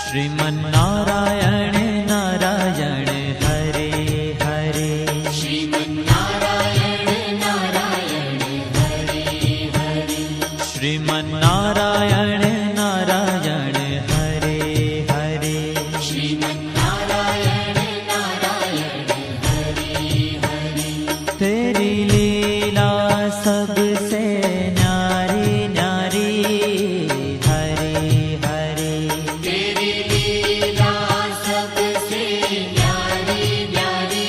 श्रीमन्नारायण नारायण हरे हरे। श्रीमन्नारायण नारायण हरे हरे। श्रीमन्नारायण नारायण हरे हरे। श्रीमन्नारायण नारायण हरे हरे। तेरी लीला सबसे न्यारी न्यारी हरे हरे। तेरी लीला सबसे न्यारी न्यारी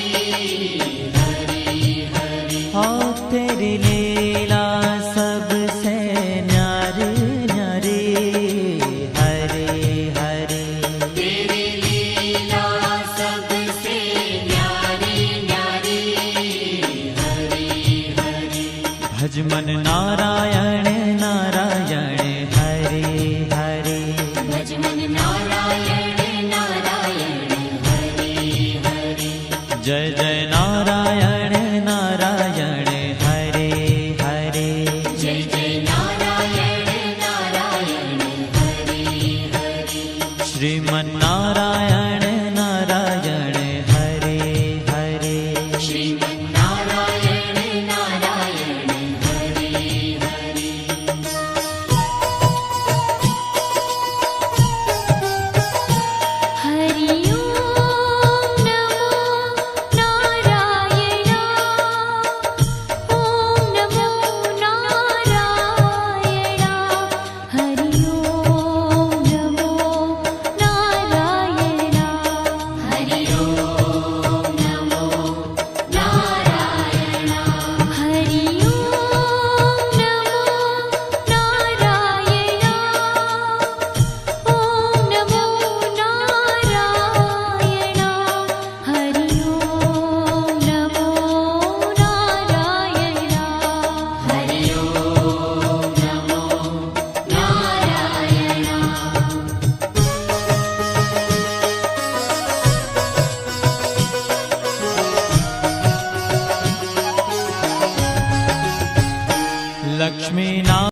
हरे हरे। हाँ तेरी लीला सबसे न्यारी न्यारी हरे हरे। तेरी लीला सबसे न्यारी न्यारी हरे हरे। भजमन नारायण नारायण हरे हरे। भजमन नारायण नारायण हरे हरे। जय जय नारायण नारायण हरे हरे। जय जय नारायण नारायण हरे हरे। श्रीमन्नारायण नारायण हरे हरे। श्रीमन्नारायण नारायण हरे हरे। हरि ओम नमो नारायण। ओम नमो नारायण। हरि ओम नमो नारायण। हरि ओम नमो नारायण। हरि ओम नमो नारायण। ओम नमो नारायण। हरि ओम नमो नारायण। हरि ओम नमो नारायण। लक्ष्मी